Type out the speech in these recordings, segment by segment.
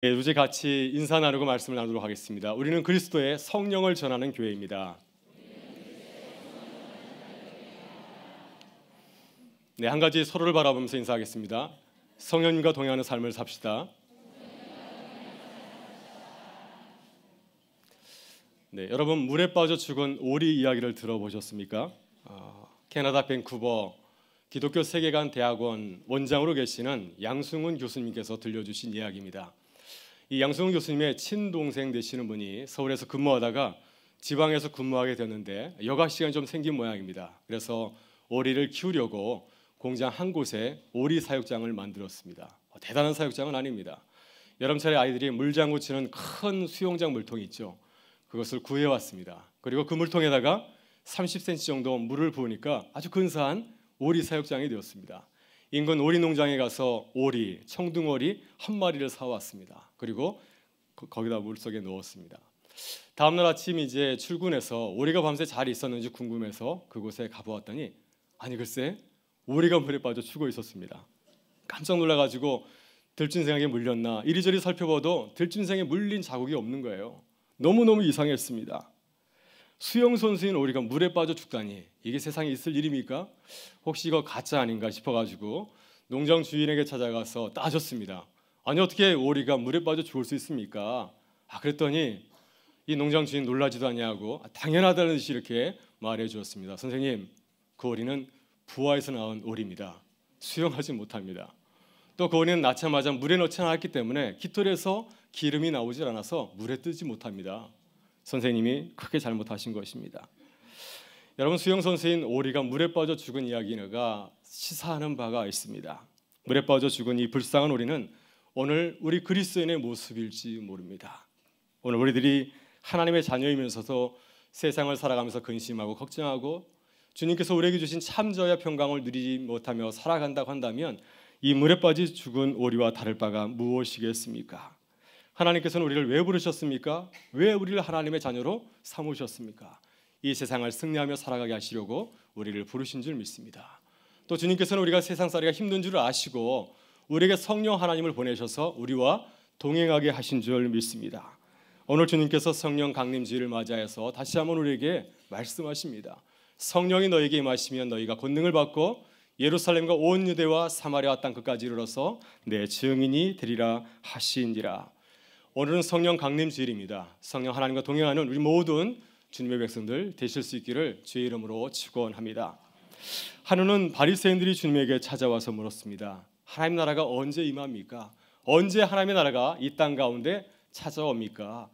네, 이제 같이 인사 나누고 말씀을 나누도록 하겠습니다. 우리는 그리스도의 성령을 전하는 교회입니다. 네, 한 가지 서로를 바라보면서 인사하겠습니다. 성령님과 동행하는 삶을 삽시다. 네, 여러분 물에 빠져 죽은 오리 이야기를 들어보셨습니까? 캐나다 밴쿠버 기독교 세계관 대학원 원장으로 계시는 양승훈 교수님께서 들려주신 이야기입니다. 이 양승훈 교수님의 친동생 되시는 분이 서울에서 근무하다가 지방에서 근무하게 됐는데 여가 시간이 좀 생긴 모양입니다. 그래서 오리를 키우려고 공장 한 곳에 오리 사육장을 만들었습니다. 대단한 사육장은 아닙니다. 여름철에 아이들이 물장구 치는 큰 수영장 물통이 있죠. 그것을 구해왔습니다. 그리고 그 물통에다가 30cm 정도 물을 부으니까 아주 근사한 오리 사육장이 되었습니다. 인근 오리 농장에 가서 오리, 청둥오리 한 마리를 사왔습니다. 그리고 거기다 물속에 넣었습니다. 다음날 아침 이제 출근해서 오리가 밤새 잘 있었는지 궁금해서 그곳에 가보았더니 아니 글쎄 오리가 물에 빠져 죽어 있었습니다. 깜짝 놀라가지고 들짐승에게 물렸나 이리저리 살펴봐도 들짐승에 물린 자국이 없는 거예요. 너무너무 이상했습니다. 수영 선수인 오리가 물에 빠져 죽다니 이게 세상에 있을 일입니까? 혹시 이거 가짜 아닌가 싶어가지고 농장 주인에게 찾아가서 따졌습니다. 아니 어떻게 오리가 물에 빠져 죽을 수 있습니까? 그랬더니 이 농장 주인 놀라지도 않냐고 당연하다는 듯이 이렇게 말해 주었습니다. 선생님, 그 오리는 부화에서 나온 오리입니다. 수영하지 못합니다. 또 그 오리는 낳자마자 물에 넣지 않았기 때문에 깃털에서 기름이 나오질 않아서 물에 뜨지 못합니다. 선생님이 크게 잘못하신 것입니다. 여러분 수영 선수인 오리가 물에 빠져 죽은 이야기가 시사하는 바가 있습니다. 물에 빠져 죽은 이 불쌍한 오리는 오늘 우리 그리스도인의 모습일지 모릅니다. 오늘 우리들이 하나님의 자녀이면서도 세상을 살아가면서 근심하고 걱정하고 주님께서 우리에게 주신 참저와 평강을 누리지 못하며 살아간다고 한다면 이 물에 빠져 죽은 오리와 다를 바가 무엇이겠습니까? 하나님께서는 우리를 왜 부르셨습니까? 왜 우리를 하나님의 자녀로 삼으셨습니까? 이 세상을 승리하며 살아가게 하시려고 우리를 부르신 줄 믿습니다. 또 주님께서는 우리가 세상살이가 힘든 줄 아시고 우리에게 성령 하나님을 보내셔서 우리와 동행하게 하신 줄 믿습니다. 오늘 주님께서 성령 강림주의를 맞이해서 다시 한번 우리에게 말씀하십니다. 성령이 너에게 임하시면 너희가 권능을 받고 예루살렘과 온 유대와 사마리아 땅 끝까지 이르러서 내 증인이 되리라 하시니라. 오늘은 성령 강림 주일입니다. 성령 하나님과 동행하는 우리 모든 주님의 백성들 되실 수 있기를 주의 이름으로 축원합니다. 한우는 바리새인들이 주님에게 찾아와서 물었습니다. 하나님 나라가 언제 임합니까? 언제 하나님의 나라가 이 땅 가운데 찾아옵니까?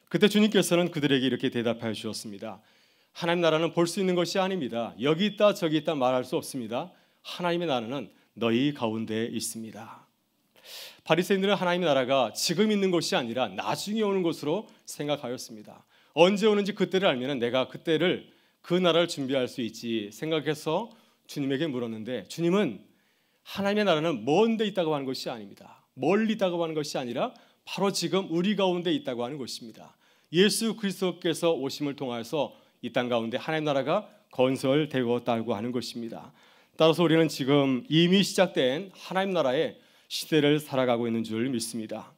그때 주님께서는 그들에게 이렇게 대답하여 주셨습니다. 하나님 나라는 볼 수 있는 것이 아닙니다. 여기 있다 저기 있다 말할 수 없습니다. 하나님의 나라는 너희 가운데 있습니다. 바리새인들은 하나님의 나라가 지금 있는 것이 아니라 나중에 오는 것으로 생각하였습니다. 언제 오는지 그때를 알면 내가 그때를 그 나라를 준비할 수 있지 생각해서 주님에게 물었는데 주님은 하나님의 나라는 먼 데 있다고 하는 것이 아닙니다. 멀리 있다고 하는 것이 아니라 바로 지금 우리 가운데 있다고 하는 것입니다. 예수 그리스도께서 오심을 통하여서 이 땅 가운데 하나님의 나라가 건설되었다고 하는 것입니다. 따라서 우리는 지금 이미 시작된 하나님 나라의 시대를 살아가고 있는 줄 믿습니다.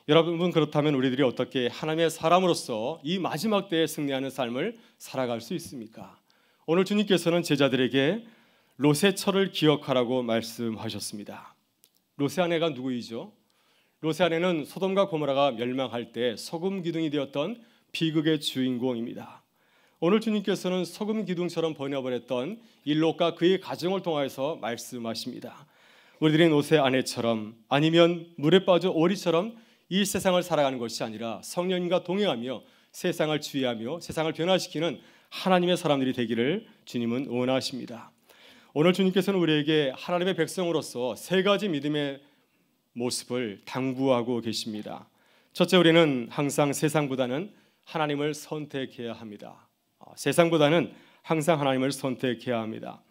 여러분 그렇다면 우리들이 어떻게 하나님의 사람으로서 이 마지막 때에 승리하는 삶을 살아갈 수 있습니까? 오늘 주님께서는 제자들에게 롯의 철을 기억하라고 말씀하셨습니다. 롯의 아내가 누구이죠? 롯의 아내는 소돔과 고모라가 멸망할 때 소금 기둥이 되었던 비극의 주인공입니다. 오늘 주님께서는 소금 기둥처럼 번여버렸던 이 롯과 그의 가정을 통하여서 말씀하십니다. 우리들이 롯의 아내처럼 아니면 물에 빠져 오리처럼 이 세상을 살아가는 것이 아니라 성령님과 동행하며 세상을 주의하며 세상을 변화시키는 하나님의 사람들이 되기를 주님은 원하십니다. 오늘 주님께서는 우리에게 하나님의 백성으로서 세 가지 믿음의 모습을 당부하고 계십니다. 첫째, 우리는 항상 세상보다는 하나님을 선택해야 합니다. 세상보다는 항상 하나님을 선택해야 합니다.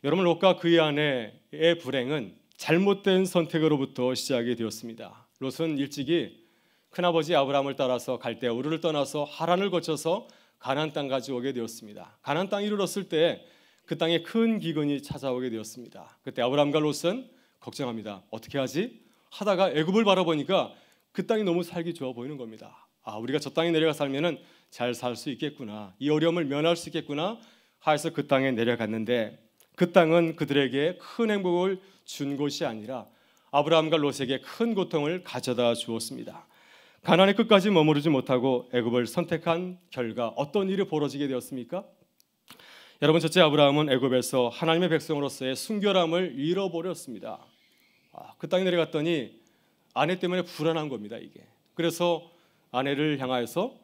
여러분 롯과 그의 아내의 불행은 잘못된 선택으로부터 시작이 되었습니다. 롯은 일찍이 큰아버지 아브라함을 따라서 갈대아 우르를 떠나서 하란을 거쳐서 가나안 땅까지 오게 되었습니다. 가나안 땅에 이르렀을 때 그 땅에 큰 기근이 찾아오게 되었습니다. 그때 아브라함과 롯은 걱정합니다. 어떻게 하지? 하다가 애굽을 바라보니까 그 땅이 너무 살기 좋아 보이는 겁니다. 우리가 저 땅에 내려가 살면은 잘 살 수 있겠구나, 이 어려움을 면할 수 있겠구나 하여서 그 땅에 내려갔는데, 그 땅은 그들에게 큰 행복을 준 곳이 아니라 아브라함과 롯에게 큰 고통을 가져다 주었습니다. 가나안의 끝까지 머무르지 못하고 애굽을 선택한 결과 어떤 일이 벌어지게 되었습니까? 여러분, 첫째, 아브라함은 애굽에서 하나님의 백성으로서의 순결함을 잃어버렸습니다. 그 땅에 내려갔더니 아내 때문에 불안한 겁니다, 이게. 그래서 아내를 향하여서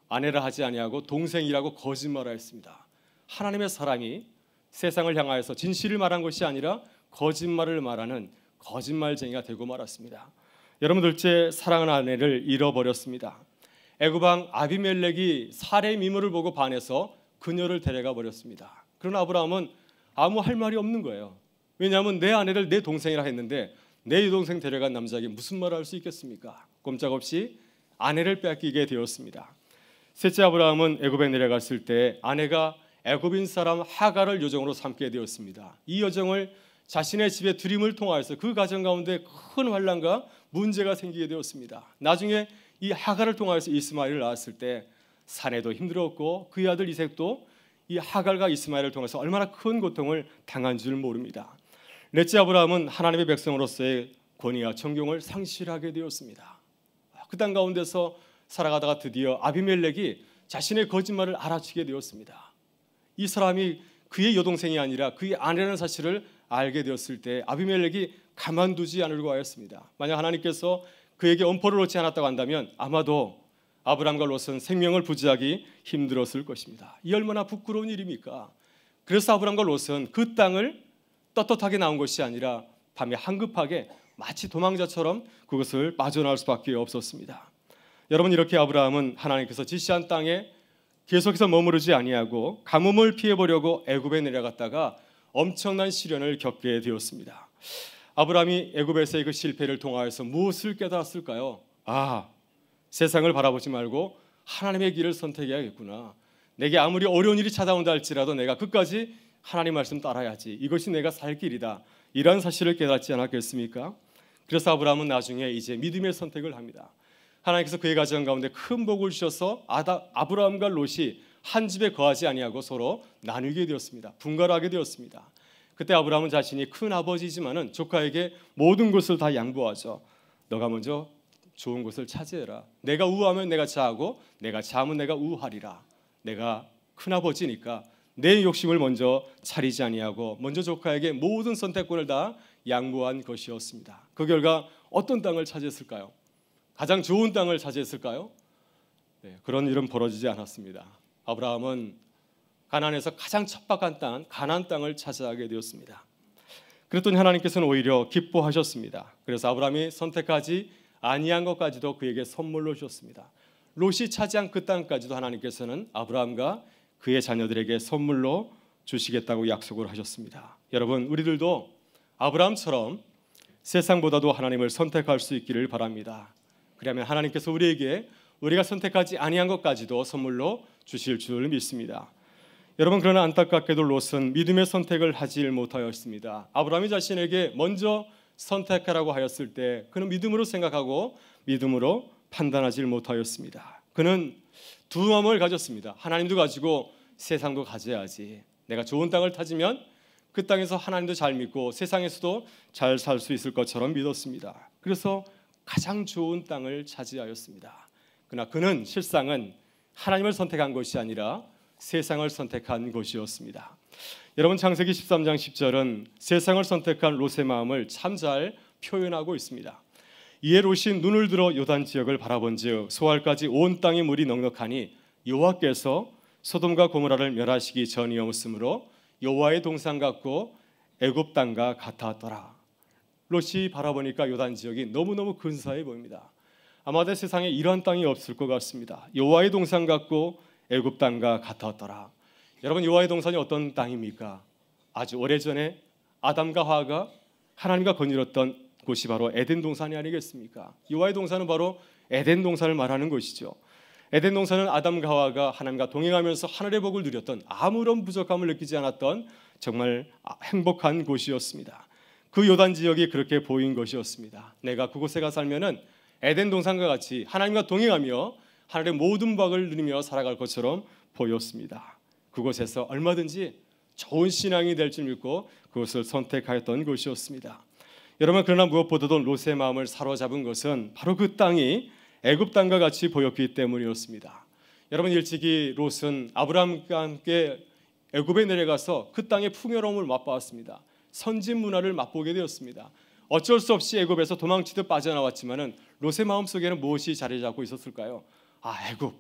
아내라 하지 아니하고 동생이라고 거짓말하였습니다. 하나님의 사람이 세상을 향하여서 진실을 말한 것이 아니라 거짓말을 말하는 거짓말쟁이가 되고 말았습니다. 여러분, 둘째, 사랑하는 아내를 잃어버렸습니다. 애굽왕 아비멜렉이 사례의 미모를 보고 반해서 그녀를 데려가 버렸습니다. 그러나 아브라함은 아무 할 말이 없는 거예요. 왜냐하면 내 아내를 내 동생이라 했는데 내 여동생 데려간 남자에게 무슨 말을 할 수 있겠습니까? 꼼짝없이 아내를 뺏기게 되었습니다. 셋째, 아브라함은 애굽에 내려갔을 때 아내가 애굽인 사람 하갈을 요정으로 삼게 되었습니다. 이 여정을 자신의 집에 들임을 통하여서 그 가정 가운데 큰 환난과 문제가 생기게 되었습니다. 나중에 이 하갈을 통하여서 이스마엘을 낳았을 때 사내도 힘들었고 그의 아들 이색도 이 하갈과 이스마엘을 통해서 얼마나 큰 고통을 당한 줄 모릅니다. 넷째, 아브라함은 하나님의 백성으로서의 권위와 존경을 상실하게 되었습니다. 그 땅 가운데서 살아가다가 드디어 아비멜렉이 자신의 거짓말을 알아채게 되었습니다. 이 사람이 그의 여동생이 아니라 그의 아내라는 사실을 알게 되었을 때 아비멜렉이 가만두지 않으려고 하였습니다. 만약 하나님께서 그에게 엄포를 놓지 않았다고 한다면 아마도 아브람과 롯은 생명을 부지하기 힘들었을 것입니다. 이 얼마나 부끄러운 일입니까? 그래서 아브람과 롯은 그 땅을 떳떳하게 나온 것이 아니라 밤에 한급하게 마치 도망자처럼 그것을 빠져나올 수밖에 없었습니다. 여러분, 이렇게 아브라함은 하나님께서 지시한 땅에 계속해서 머무르지 아니하고 가뭄을 피해보려고 애굽에 내려갔다가 엄청난 시련을 겪게 되었습니다. 아브라함이 애굽에서의 그 실패를 통하여서 무엇을 깨달았을까요? 세상을 바라보지 말고 하나님의 길을 선택해야겠구나. 내게 아무리 어려운 일이 찾아온다 할지라도 내가 끝까지 하나님 말씀 따라야지. 이것이 내가 살 길이다. 이러한 사실을 깨닫지 않았겠습니까? 그래서 아브라함은 나중에 이제 믿음의 선택을 합니다. 하나님께서 그의 가정 가운데 큰 복을 주셔서 아브라함과 롯이 한 집에 거하지 아니하고 서로 나누게 되었습니다. 분가하게 되었습니다. 그때 아브라함은 자신이 큰 아버지지만은 조카에게 모든 것을 다 양보하죠. 너가 먼저 좋은 것을 차지해라. 내가 우하면 내가 자하고 내가 자하면 내가 우하리라. 내가 큰 아버지니까 내 욕심을 먼저 차리지 아니하고 먼저 조카에게 모든 선택권을 다 양보한 것이었습니다. 그 결과 어떤 땅을 차지했을까요? 가장 좋은 땅을 차지했을까요? 그런 일은 벌어지지 않았습니다. 아브라함은 가나안에서 가장 척박한 땅 가나안 땅을 차지하게 되었습니다. 그랬더니 하나님께서는 오히려 기뻐하셨습니다. 그래서 아브라함이 선택하지 아니한 것까지도 그에게 선물로 주셨습니다. 롯이 차지한 그 땅까지도 하나님께서는 아브라함과 그의 자녀들에게 선물로 주시겠다고 약속을 하셨습니다. 여러분, 우리들도 아브라함처럼 세상보다도 하나님을 선택할 수 있기를 바랍니다. 그러면 하나님께서 우리에게 우리가 선택하지 아니한 것까지도 선물로 주실 줄 믿습니다. 여러분, 그러나 안타깝게도 롯은 믿음의 선택을 하지 못하였습니다. 아브라함이 자신에게 먼저 선택하라고 하였을 때 그는 믿음으로 생각하고 믿음으로 판단하지 못하였습니다. 그는 두 마음을 가졌습니다. 하나님도 가지고 세상도 가져야지. 내가 좋은 땅을 찾으면 그 땅에서 하나님도 잘 믿고 세상에서도 잘 살 수 있을 것처럼 믿었습니다. 그래서 가장 좋은 땅을 차지하였습니다. 그러나 그는 실상은 하나님을 선택한 것이 아니라 세상을 선택한 것이었습니다. 여러분, 창세기 13장 10절은 세상을 선택한 롯의 마음을 참 잘 표현하고 있습니다. 이에 롯이 눈을 들어 요단 지역을 바라본즉 소알까지 온 땅에 물이 넉넉하니 여호와께서 소돔과 고모라를 멸하시기 전이었으므로 여호와의 동산 같고 애굽 땅과 같았더라. 롯이 바라보니까 요단 지역이 너무너무 근사해 보입니다. 아마도 세상에 이런 땅이 없을 것 같습니다. 여호와의 동산 같고 애굽 땅과 같았더라. 여러분, 여호와의 동산이 어떤 땅입니까? 아주 오래전에 아담과 하와가 하나님과 거닐었던 곳이 바로 에덴 동산이 아니겠습니까? 여호와의 동산은 바로 에덴 동산을 말하는 것이죠. 에덴 동산은 아담과 하와가 하나님과 동행하면서 하늘의 복을 누렸던, 아무런 부족함을 느끼지 않았던 정말 행복한 곳이었습니다. 그 요단 지역이 그렇게 보인 것이었습니다. 내가 그곳에 가 살면은 에덴 동산과 같이 하나님과 동행하며 하나님의 모든 복을 누리며 살아갈 것처럼 보였습니다. 그곳에서 얼마든지 좋은 신앙이 될 줄 믿고 그것을 선택하였던 것이었습니다. 여러분, 그러나 무엇보다도 롯의 마음을 사로잡은 것은 바로 그 땅이 애굽 땅과 같이 보였기 때문이었습니다. 여러분, 일찍이 롯은 아브라함과 함께 애굽에 내려가서 그 땅의 풍요로움을 맛보았습니다. 선진 문화를 맛보게 되었습니다. 어쩔 수 없이 애굽에서 도망치듯 빠져나왔지만은 롯의 마음속에는 무엇이 자리 잡고 있었을까요? 애굽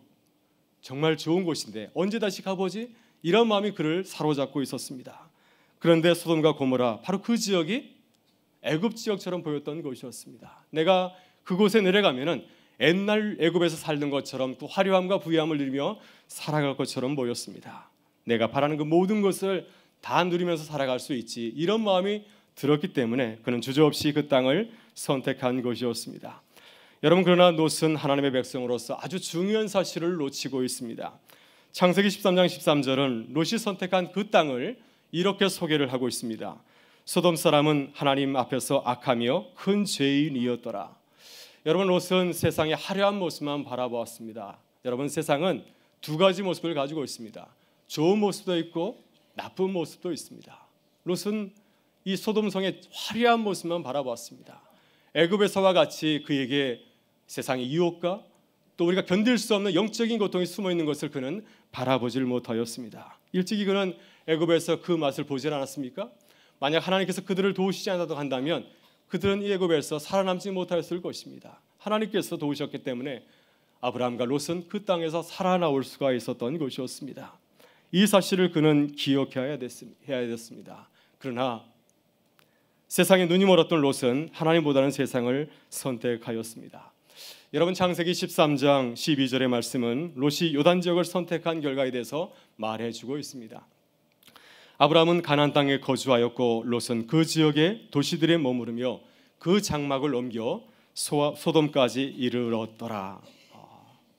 정말 좋은 곳인데 언제 다시 가보지? 이런 마음이 그를 사로잡고 있었습니다. 그런데 소돔과 고모라, 바로 그 지역이 애굽 지역처럼 보였던 곳이었습니다. 내가 그곳에 내려가면은 옛날 애굽에서 살던 것처럼 또 화려함과 부유함을 누리며 살아갈 것처럼 보였습니다. 내가 바라는 그 모든 것을 다 누리면서 살아갈 수 있지, 이런 마음이 들었기 때문에 그는 주저없이 그 땅을 선택한 것이었습니다. 여러분, 그러나 롯은 하나님의 백성으로서 아주 중요한 사실을 놓치고 있습니다. 창세기 13장 13절은 롯이 선택한 그 땅을 이렇게 소개를 하고 있습니다. 소돔 사람은 하나님 앞에서 악하며 큰 죄인이었더라. 여러분, 롯은 세상의 화려한 모습만 바라보았습니다. 여러분, 세상은 두 가지 모습을 가지고 있습니다. 좋은 모습도 있고 나쁜 모습도 있습니다. 롯은 이 소돔성의 화려한 모습만 바라보았습니다. 애굽에서와 같이 그에게 세상의 유혹과 또 우리가 견딜 수 없는 영적인 고통이 숨어 있는 것을 그는 바라보질 못하였습니다. 일찍이 그는 애굽에서 그 맛을 보질 않았습니까? 만약 하나님께서 그들을 도우시지 않아도 한다면 그들은 이 애굽에서 살아남지 못하였을 것입니다. 하나님께서 도우셨기 때문에 아브라함과 롯은 그 땅에서 살아나올 수가 있었던 것이었습니다. 이 사실을 그는 기억해야 됐습니다. 그러나 세상에 눈이 멀었던 롯은 하나님보다는 세상을 선택하였습니다. 여러분, 창세기 13장 12절의 말씀은 롯이 요단 지역을 선택한 결과에 대해서 말해주고 있습니다. 아브라함은 가나안 땅에 거주하였고 롯은 그 지역의 도시들에 머무르며 그 장막을 옮겨 소돔까지 이르렀더라.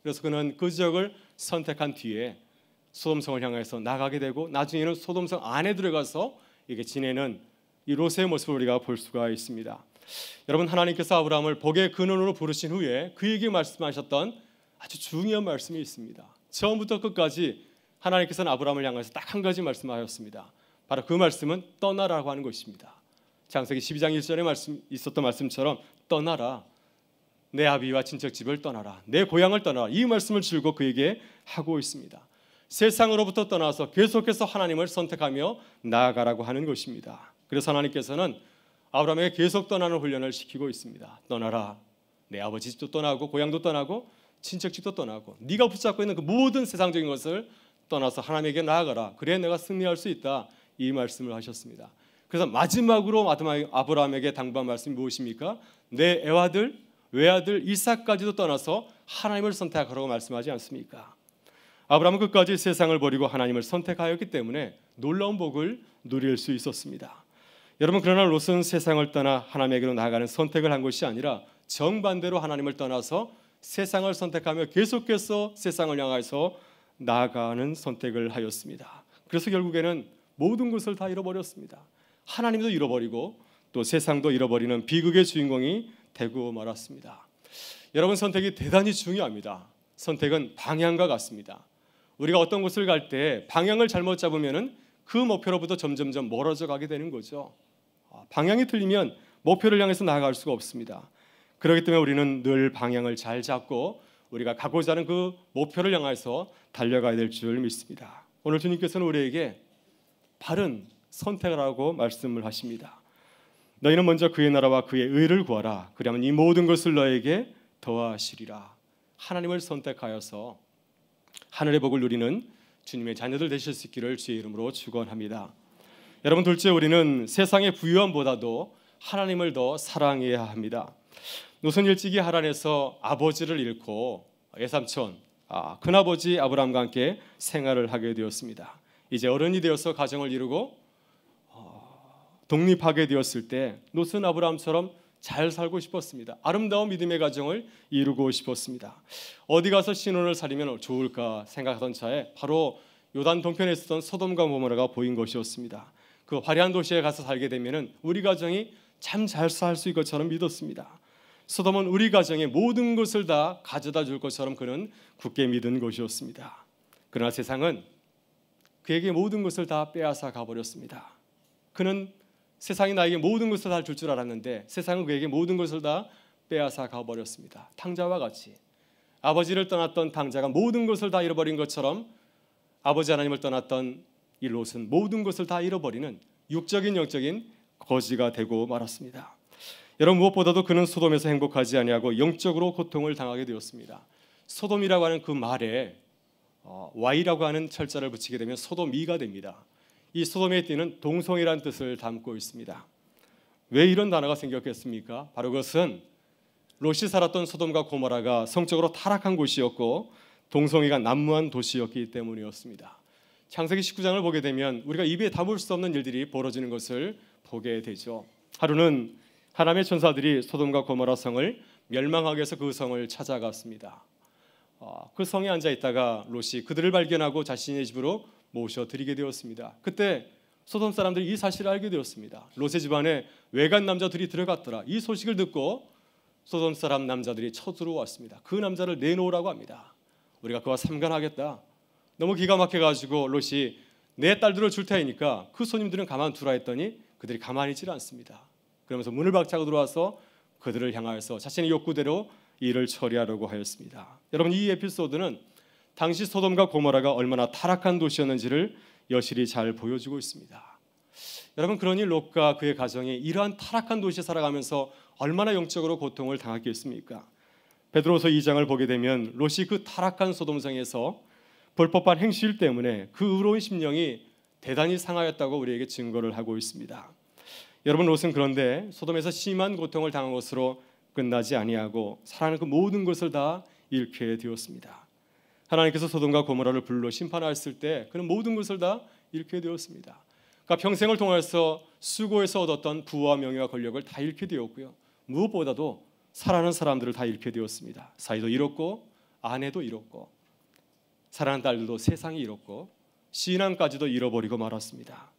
그래서 그는 그 지역을 선택한 뒤에 소돔성을 향해서 나가게 되고 나중에는 소돔성 안에 들어가서 이게 지내는 이 롯의 모습을 우리가 볼 수가 있습니다. 여러분, 하나님께서 아브라함을 복의 근원으로 부르신 후에 그에게 말씀하셨던 아주 중요한 말씀이 있습니다. 처음부터 끝까지 하나님께서는 아브라함을 향해서 딱 한 가지 말씀하셨습니다. 바로 그 말씀은 떠나라고 하는 것입니다. 창세기 12장 1절에 있었던 말씀처럼 떠나라, 내 아비와 친척집을 떠나라, 내 고향을 떠나라, 이 말씀을 줄곧 그에게 하고 있습니다. 세상으로부터 떠나서 계속해서 하나님을 선택하며 나아가라고 하는 것입니다. 그래서 하나님께서는 아브라함에게 계속 떠나는 훈련을 시키고 있습니다. 떠나라, 내 아버지 집도 떠나고 고향도 떠나고 친척집도 떠나고 네가 붙잡고 있는 그 모든 세상적인 것을 떠나서 하나님에게 나아가라. 그래야 내가 승리할 수 있다. 이 말씀을 하셨습니다. 그래서 마지막으로 아브라함에게 당부한 말씀이 무엇입니까? 내 애아들, 외아들 이삭까지도 떠나서 하나님을 선택하라고 말씀하지 않습니까? 아브라함은 끝까지 세상을 버리고 하나님을 선택하였기 때문에 놀라운 복을 누릴 수 있었습니다. 여러분, 그러나 롯은 세상을 떠나 하나님에게로 나아가는 선택을 한 것이 아니라 정반대로 하나님을 떠나서 세상을 선택하며 계속해서 세상을 향해서 나아가는 선택을 하였습니다. 그래서 결국에는 모든 것을 다 잃어버렸습니다. 하나님도 잃어버리고 또 세상도 잃어버리는 비극의 주인공이 되고 말았습니다. 여러분, 선택이 대단히 중요합니다. 선택은 방향과 같습니다. 우리가 어떤 곳을 갈 때 방향을 잘못 잡으면 그 목표로부터 점점점 멀어져 가게 되는 거죠. 방향이 틀리면 목표를 향해서 나아갈 수가 없습니다. 그렇기 때문에 우리는 늘 방향을 잘 잡고 우리가 가고자 하는 그 목표를 향해서 달려가야 될 줄 믿습니다. 오늘 주님께서는 우리에게 바른 선택을 하고 말씀을 하십니다. 너희는 먼저 그의 나라와 그의 의를 구하라. 그러면 이 모든 것을 너에게 더하시리라. 하나님을 선택하여서 하늘의 복을 누리는 주님의 자녀들 되실 수 있기를 주의 이름으로 축원합니다. 여러분, 둘째, 우리는 세상의 부유함보다도 하나님을 더 사랑해야 합니다. 롯은 일찍이 하란에서 아버지를 잃고 외삼촌, 큰아버지 아브라함과 함께 생활을 하게 되었습니다. 이제 어른이 되어서 가정을 이루고 독립하게 되었을 때 롯은 아브라함처럼 잘 살고 싶었습니다. 아름다운 믿음의 가정을 이루고 싶었습니다. 어디 가서 신혼을 살리면 좋을까 생각하던 차에 바로 요단 동편에 있었던 소돔과 고모라가 보인 것이었습니다. 그 화려한 도시에 가서 살게 되면 우리 가정이 참 잘 살 수 있을 것처럼 믿었습니다. 소돔은 우리 가정의 모든 것을 다 가져다 줄 것처럼 그는 굳게 믿은 것이었습니다. 그러나 세상은 그에게 모든 것을 다 빼앗아 가버렸습니다. 그는 세상이 나에게 모든 것을 다 줄 줄 알았는데 세상은 그에게 모든 것을 다 빼앗아 가버렸습니다. 탕자와 같이 아버지를 떠났던 탕자가 모든 것을 다 잃어버린 것처럼 아버지 하나님을 떠났던 이 롯은 모든 것을 다 잃어버리는 육적인 영적인 거지가 되고 말았습니다. 여러분, 무엇보다도 그는 소돔에서 행복하지 아니하고 영적으로 고통을 당하게 되었습니다. 소돔이라고 하는 그 말에 Y라고 하는 철자를 붙이게 되면 소돔이가 됩니다. 이 소돔의 띠는 동성이라는 뜻을 담고 있습니다. 왜 이런 단어가 생겼겠습니까? 바로 그것은 롯이 살았던 소돔과 고모라가 성적으로 타락한 곳이었고 동성이가 난무한 도시였기 때문이었습니다. 창세기 19장을 보게 되면 우리가 입에 담을 수 없는 일들이 벌어지는 것을 보게 되죠. 하루는 하나님의 천사들이 소돔과 고모라 성을 멸망하기 위해서 그 성을 찾아갔습니다. 그 성에 앉아 있다가 롯이 그들을 발견하고 자신의 집으로 모셔드리게 되었습니다. 그때 소돔 사람들이 이 사실을 알게 되었습니다. 롯의 집안에 외간 남자들이 들어갔더라. 이 소식을 듣고 소돔 사람 남자들이 쳐들어왔습니다. 그 남자를 내놓으라고 합니다. 우리가 그와 삼간하겠다. 너무 기가 막혀가지고 롯이 내 딸들을 줄 테니까 그 손님들은 가만두라 했더니 그들이 가만히 있지 않습니다. 그러면서 문을 박차고 들어와서 그들을 향하여서 자신의 욕구대로 일을 처리하려고 하였습니다. 여러분, 이 에피소드는 당시 소돔과 고모라가 얼마나 타락한 도시였는지를 여실히 잘 보여주고 있습니다. 여러분, 그러니 롯과 그의 가정이 이러한 타락한 도시에 살아가면서 얼마나 영적으로 고통을 당했겠습니까? 베드로서 2장을 보게 되면 롯이 그 타락한 소돔성에서 불법한 행실 때문에 그 의로운 심령이 대단히 상하였다고 우리에게 증거를 하고 있습니다. 여러분, 롯은 그런데 소돔에서 심한 고통을 당한 것으로 끝나지 아니하고 살아가는 그 모든 것을 다 잃게 되었습니다. 하나님께서 소돔과 고모라를 불러 심판하였을 때 그는 모든 것을 다 잃게 되었습니다. 그러니까 평생을 통해서 수고해서 얻었던 부와 명예와 권력을 다 잃게 되었고요. 무엇보다도 사랑하는 사람들을 다 잃게 되었습니다. 사이도 잃었고 아내도 잃었고 사랑하는 딸들도 세상이 잃었고 신앙까지도 잃어버리고 말았습니다.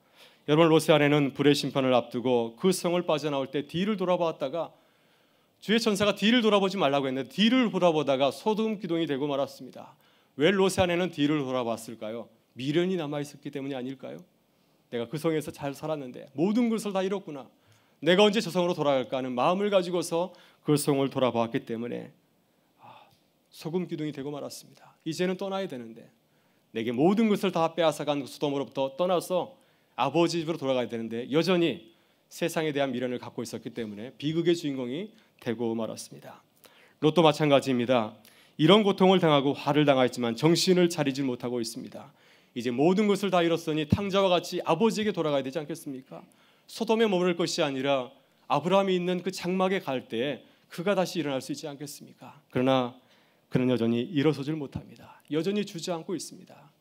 여러분, 롯의 아내는 불의 심판을 앞두고 그 성을 빠져나올 때 뒤를 돌아보았다가 주의 천사가 뒤를 돌아보지 말라고 했는데 뒤를 돌아보다가 소금 기둥이 되고 말았습니다. 왜 롯의 아내는 뒤를 돌아봤을까요? 미련이 남아있었기 때문이 아닐까요? 내가 그 성에서 잘 살았는데 모든 것을 다 잃었구나. 내가 언제 저 성으로 돌아갈까 하는 마음을 가지고서 그 성을 돌아보았기 때문에 소금 기둥이 되고 말았습니다. 이제는 떠나야 되는데 내게 모든 것을 다 빼앗아간 소돔으로부터 떠나서 아버지 집으로 돌아가야 되는데 여전히 세상에 대한 미련을 갖고 있었기 때문에 비극의 주인공이 되고 말았습니다. 롯도 마찬가지입니다. 이런 고통을 당하고 화를 당하였지만 정신을 차리지 못하고 있습니다. 이제 모든 것을 다 잃었으니 탕자와 같이 아버지에게 돌아가야 되지 않겠습니까? 소돔에 머무를 것이 아니라 아브라함이 있는 그 장막에 갈 때에 그가 다시 일어날 수 있지 않겠습니까? 그러나 그는 여전히 일어서질 못합니다. 여전히 주저앉고 있습니다.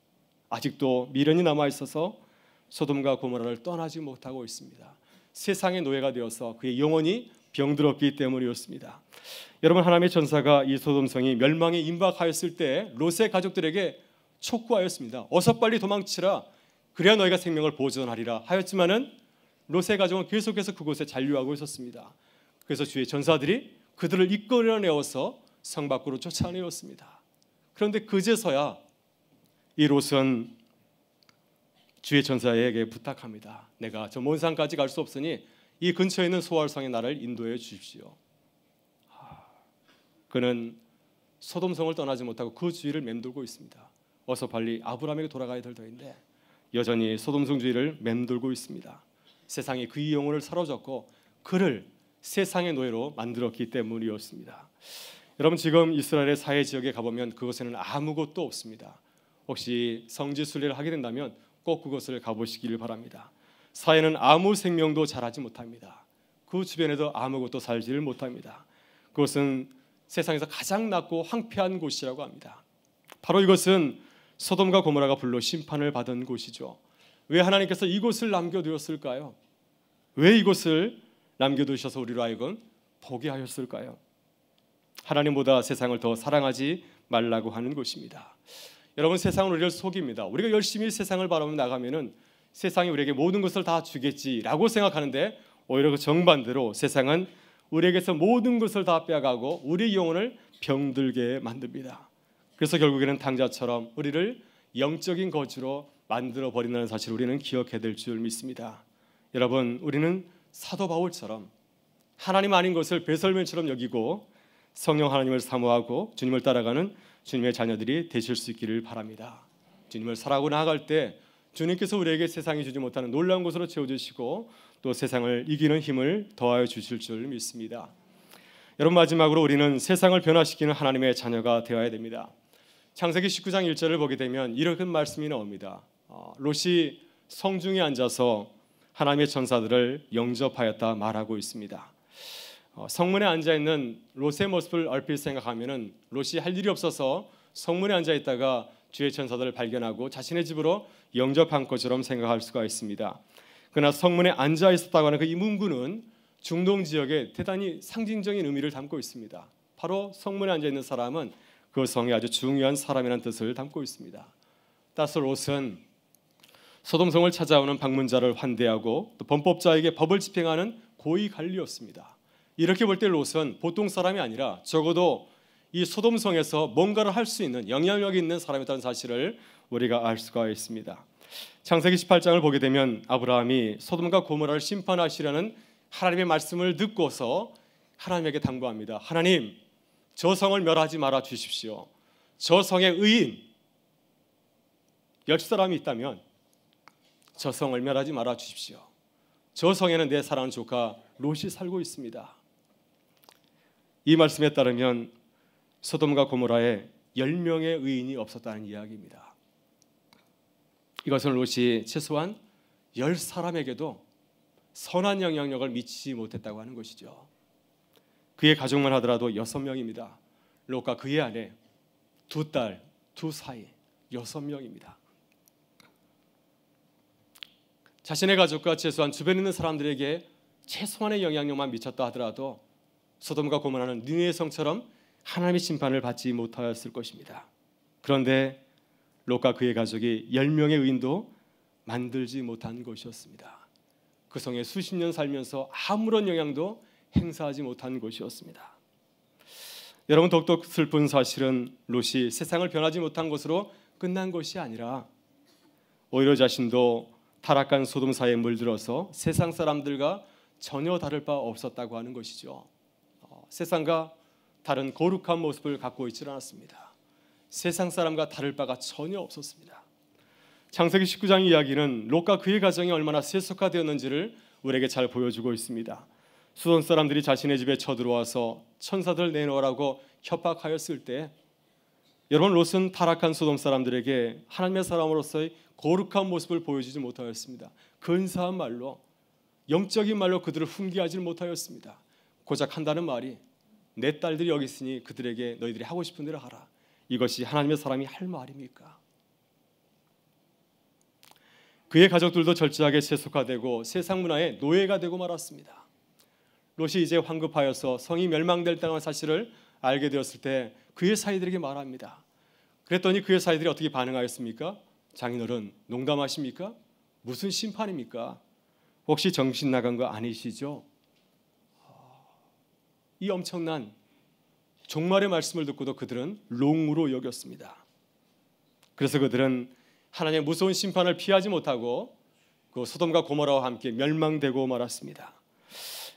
아직도 미련이 남아있어서 소돔과 고모라를 떠나지 못하고 있습니다. 세상의 노예가 되어서 그의 영혼이 병들었기 때문이었습니다. 여러분, 하나님의 천사가 이 소돔성이 멸망에 임박하였을 때 롯의 가족들에게 촉구하였습니다. 어서 빨리 도망치라. 그래야 너희가 생명을 보존하리라 하였지만은 롯의 가족은 계속해서 그곳에 잔류하고 있었습니다. 그래서 주의 전사들이 그들을 이끌어내어서 성 밖으로 쫓아내었습니다. 그런데 그제서야 이 롯은 주의 전사에게 부탁합니다. 내가 저 먼 산까지 갈 수 없으니 이 근처에 있는 소알성에 나를 인도해 주십시오. 그는 소돔성을 떠나지 못하고 그 주위를 맴돌고 있습니다. 어서 빨리 아브라함에게 돌아가야 될 터인데 여전히 소돔성 주위를 맴돌고 있습니다. 세상이 그의 영혼을 사로잡고 그를 세상의 노예로 만들었기 때문이었습니다. 여러분, 지금 이스라엘의 사회 지역에 가보면 그곳에는 아무것도 없습니다. 혹시 성지 순례를 하게 된다면 꼭 그곳을 가보시길 바랍니다. 사회는 아무 생명도 자라지 못합니다. 그 주변에도 아무것도 살지를 못합니다. 그것은 세상에서 가장 낮고 황폐한 곳이라고 합니다. 바로 이것은 소돔과 고모라가 불로 심판을 받은 곳이죠. 왜 하나님께서 이곳을 남겨두었을까요? 왜 이곳을 남겨두셔서 우리로 하여금 보게 하셨을까요? 하나님보다 세상을 더 사랑하지 말라고 하는 것입니다. 여러분, 세상은 우리를 속입니다. 우리가 열심히 세상을 바라보며 나가면은 세상이 우리에게 모든 것을 다 주겠지라고 생각하는데 오히려 그 정반대로 세상은 우리에게서 모든 것을 다 빼앗아가고 우리 영혼을 병들게 만듭니다. 그래서 결국에는 당자처럼 우리를 영적인 거지로 만들어 버린다는 사실을 우리는 기억해야 될 줄 믿습니다. 여러분, 우리는 사도 바울처럼 하나님 아닌 것을 배설물처럼 여기고 성령 하나님을 사모하고 주님을 따라가는 주님의 자녀들이 되실 수 있기를 바랍니다. 주님을 살아가고 나아갈 때 주님께서 우리에게 세상이 주지 못하는 놀라운 것으로 채워주시고 또 세상을 이기는 힘을 더하여 주실 줄 믿습니다. 여러분, 마지막으로 우리는 세상을 변화시키는 하나님의 자녀가 되어야 됩니다. 창세기 19장 1절을 보게 되면 이런 말씀이 나옵니다. 롯이 성중에 앉아서 하나님의 천사들을 영접하였다 말하고 있습니다. 성문에 앉아있는 롯의 모습을 얼핏 생각하면 롯이 할 일이 없어서 성문에 앉아있다가 주의 천사들을 발견하고 자신의 집으로 영접한 것처럼 생각할 수가 있습니다. 그러나 성문에 앉아있었다고 하는 그 이 문구는 중동 지역에 대단히 상징적인 의미를 담고 있습니다. 바로 성문에 앉아있는 사람은 그 성에 아주 중요한 사람이라는 뜻을 담고 있습니다. 따라서 롯은 소돔성을 찾아오는 방문자를 환대하고 또 범법자에게 법을 집행하는 고위 관리였습니다. 이렇게 볼 때 롯은 보통 사람이 아니라 적어도 이 소돔성에서 뭔가를 할 수 있는 영향력이 있는 사람이라는 사실을 우리가 알 수가 있습니다. 창세기 18장을 보게 되면 아브라함이 소돔과 고모라를 심판하시려는 하나님의 말씀을 듣고서 하나님에게 당부합니다. 하나님, 저 성을 멸하지 말아 주십시오. 저 성의 의인 10사람이 있다면 저 성을 멸하지 말아 주십시오. 저 성에는 내 사랑하는 조카 롯이 살고 있습니다. 이 말씀에 따르면 소돔과 고모라에 10명의 의인이 없었다는 이야기입니다. 이것은 롯이 최소한 10사람에게도 선한 영향력을 미치지 못했다고 하는 것이죠. 그의 가족만 하더라도 6명입니다. 롯과 그의 아내, 2딸, 2사위 6명입니다. 자신의 가족과 최소한 주변에 있는 사람들에게 최소한의 영향력만 미쳤다 하더라도 소돔과 고모라는 니느웨 성처럼 하나님의 심판을 받지 못하였을 것입니다. 그런데 롯과 그의 가족이 10명의 의인도 만들지 못한 것이었습니다. 그 성에 수십 년 살면서 아무런 영향도 행사하지 못한 것이었습니다. 여러분, 더욱더 슬픈 사실은 롯이 세상을 변하지 못한 것으로 끝난 것이 아니라 오히려 자신도 타락한 소돔 사이에 물들어서 세상 사람들과 전혀 다를 바 없었다고 하는 것이죠. 세상과 다른 거룩한 모습을 갖고 있지 않았습니다. 세상 사람과 다를 바가 전혀 없었습니다. 창세기 19장 이야기는 롯과 그의 가정이 얼마나 세속화되었는지를 우리에게 잘 보여주고 있습니다. 소돔 사람들이 자신의 집에 쳐들어와서 천사들 내놓으라고 협박하였을 때 여러분, 롯은 타락한 소돔 사람들에게 하나님의 사람으로서의 거룩한 모습을 보여주지 못하였습니다. 근사한 말로, 영적인 말로 그들을 훈계하지 못하였습니다. 고작 한다는 말이 내 딸들이 여기 있으니 그들에게 너희들이 하고 싶은 대로 하라. 이것이 하나님의 사람이 할 말입니까? 그의 가족들도 절제하게 세속화되고 세상 문화의 노예가 되고 말았습니다. 롯이 이제 황급하여서 성이 멸망될 당한 사실을 알게 되었을 때 그의 사이들에게 말합니다. 그랬더니 그의 사이들이 어떻게 반응하였습니까? 장인어른, 농담하십니까? 무슨 심판입니까? 혹시 정신 나간 거 아니시죠? 이 엄청난 종말의 말씀을 듣고도 그들은 롱으로 여겼습니다. 그래서 그들은 하나님의 무서운 심판을 피하지 못하고 그 소돔과 고모라와 함께 멸망되고 말았습니다.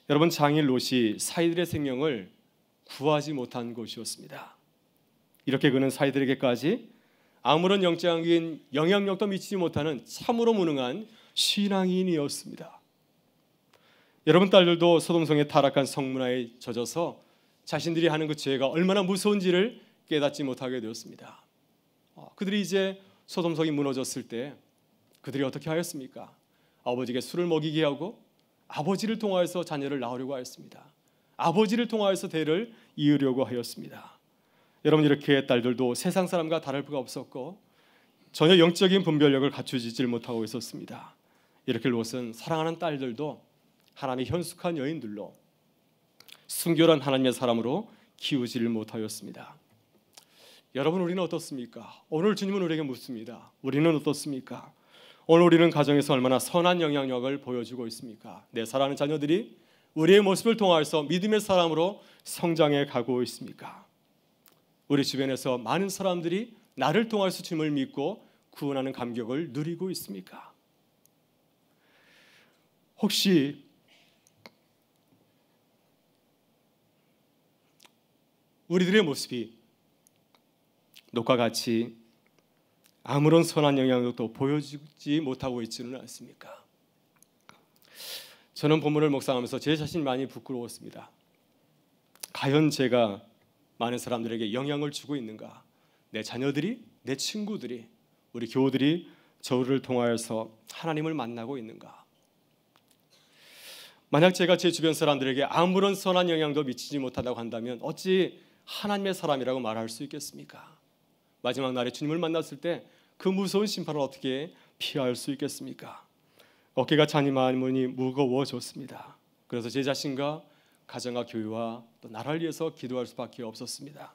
여러분, 장인 롯이 사이들의 생명을 구하지 못한 것이었습니다. 이렇게 그는 사이들에게까지 아무런 영적인 영향력도 미치지 못하는 참으로 무능한 신앙인이었습니다. 여러분, 딸들도 소돔성의 타락한 성문화에 젖어서 자신들이 하는 그 죄가 얼마나 무서운지를 깨닫지 못하게 되었습니다. 그들이 이제 소돔성이 무너졌을 때 그들이 어떻게 하였습니까? 아버지에게 술을 먹이게 하고 아버지를 통하여서 자녀를 낳으려고 하였습니다. 아버지를 통하여서 대를 이으려고 하였습니다. 여러분, 이렇게 딸들도 세상 사람과 다를 바가 없었고 전혀 영적인 분별력을 갖추지 못하고 있었습니다. 이렇게 롯은 사랑하는 딸들도 하나님의 현숙한 여인들로 순결한 하나님의 사람으로 키우지를 못하였습니다. 여러분, 우리는 어떻습니까? 오늘 주님은 우리에게 묻습니다. 우리는 어떻습니까? 오늘 우리는 가정에서 얼마나 선한 영향력을 보여주고 있습니까? 내 사랑하는 자녀들이 우리의 모습을 통하여서 믿음의 사람으로 성장해 가고 있습니까? 우리 주변에서 많은 사람들이 나를 통해서 주님을 믿고 구원하는 감격을 누리고 있습니까? 혹시 우리들의 모습이 녹과 같이 아무런 선한 영향력도 보여주지 못하고 있지는 않습니까? 저는 본문을 묵상하면서 제 자신이 많이 부끄러웠습니다. 과연 제가 많은 사람들에게 영향을 주고 있는가? 내 자녀들이, 내 친구들이, 우리 교우들이 저를 통하여서 하나님을 만나고 있는가? 만약 제가 제 주변 사람들에게 아무런 선한 영향도 미치지 못한다고 한다면 어찌 하나님의 사람이라고 말할 수 있겠습니까? 마지막 날에 주님을 만났을 때 그 무서운 심판을 어떻게 피할 수 있겠습니까? 어깨가 찬이 마음이 무거워졌습니다. 그래서 제 자신과 가정과 교회와 또 나라를 위해서 기도할 수밖에 없었습니다.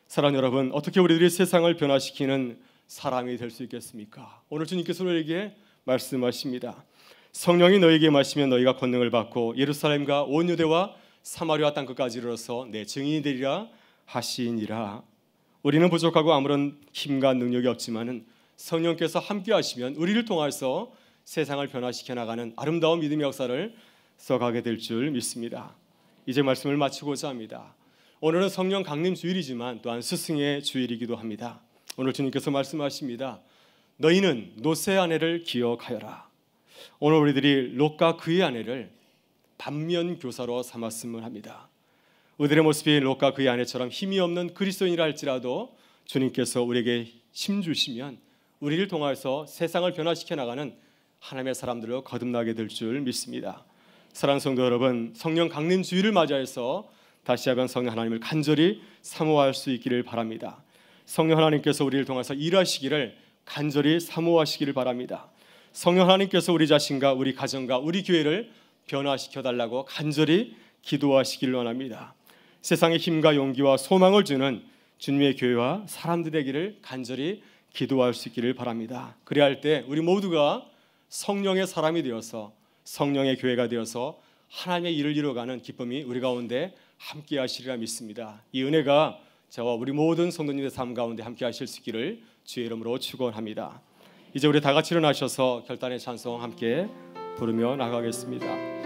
사랑하는 여러분, 어떻게 우리들이 세상을 변화시키는 사람이 될 수 있겠습니까? 오늘 주님께서 우리에게 말씀하십니다. 성령이 너에게 마시면 너희가 권능을 받고 예루살렘과 온 유대와 사마리아 땅 끝까지 이르러서 내 증인이 되리라 하시니라. 우리는 부족하고 아무런 힘과 능력이 없지만은 성령께서 함께 하시면 우리를 통해서 세상을 변화시켜 나가는 아름다운 믿음의 역사를 써가게 될 줄 믿습니다. 이제 말씀을 마치고자 합니다. 오늘은 성령 강림 주일이지만 또한 스승의 주일이기도 합니다. 오늘 주님께서 말씀하십니다. 너희는 롯의 아내를 기억하여라. 오늘 우리들이 롯과 그의 아내를 반면 교사로 삼았음을 합니다. 우리들의 모습이 롯과 그의 아내처럼 힘이 없는 그리스도인이라 할지라도 주님께서 우리에게 힘 주시면 우리를 통하여서 세상을 변화시켜 나가는 하나님의 사람들로 거듭나게 될 줄 믿습니다. 사랑하는 성도 여러분, 성령 강림 주일을 맞이해서 다시 한번 성령 하나님을 간절히 사모할 수 있기를 바랍니다. 성령 하나님께서 우리를 통해서 일하시기를 간절히 사모하시기를 바랍니다. 성령 하나님께서 우리 자신과 우리 가정과 우리 교회를 변화시켜 달라고 간절히 기도하시기를 원합니다. 세상에 힘과 용기와 소망을 주는 주님의 교회와 사람들 되기를 간절히 기도할 수 있기를 바랍니다. 그래야 할 때 우리 모두가 성령의 사람이 되어서 성령의 교회가 되어서 하나님의 일을 이루어가는 기쁨이 우리 가운데 함께 하시리라 믿습니다. 이 은혜가 저와 우리 모든 성도님의 삶 가운데 함께 하실 수 있기를 주의 이름으로 축원합니다. 이제 우리 다 같이 일어나셔서 결단의 찬송 함께 부르며 나가겠습니다.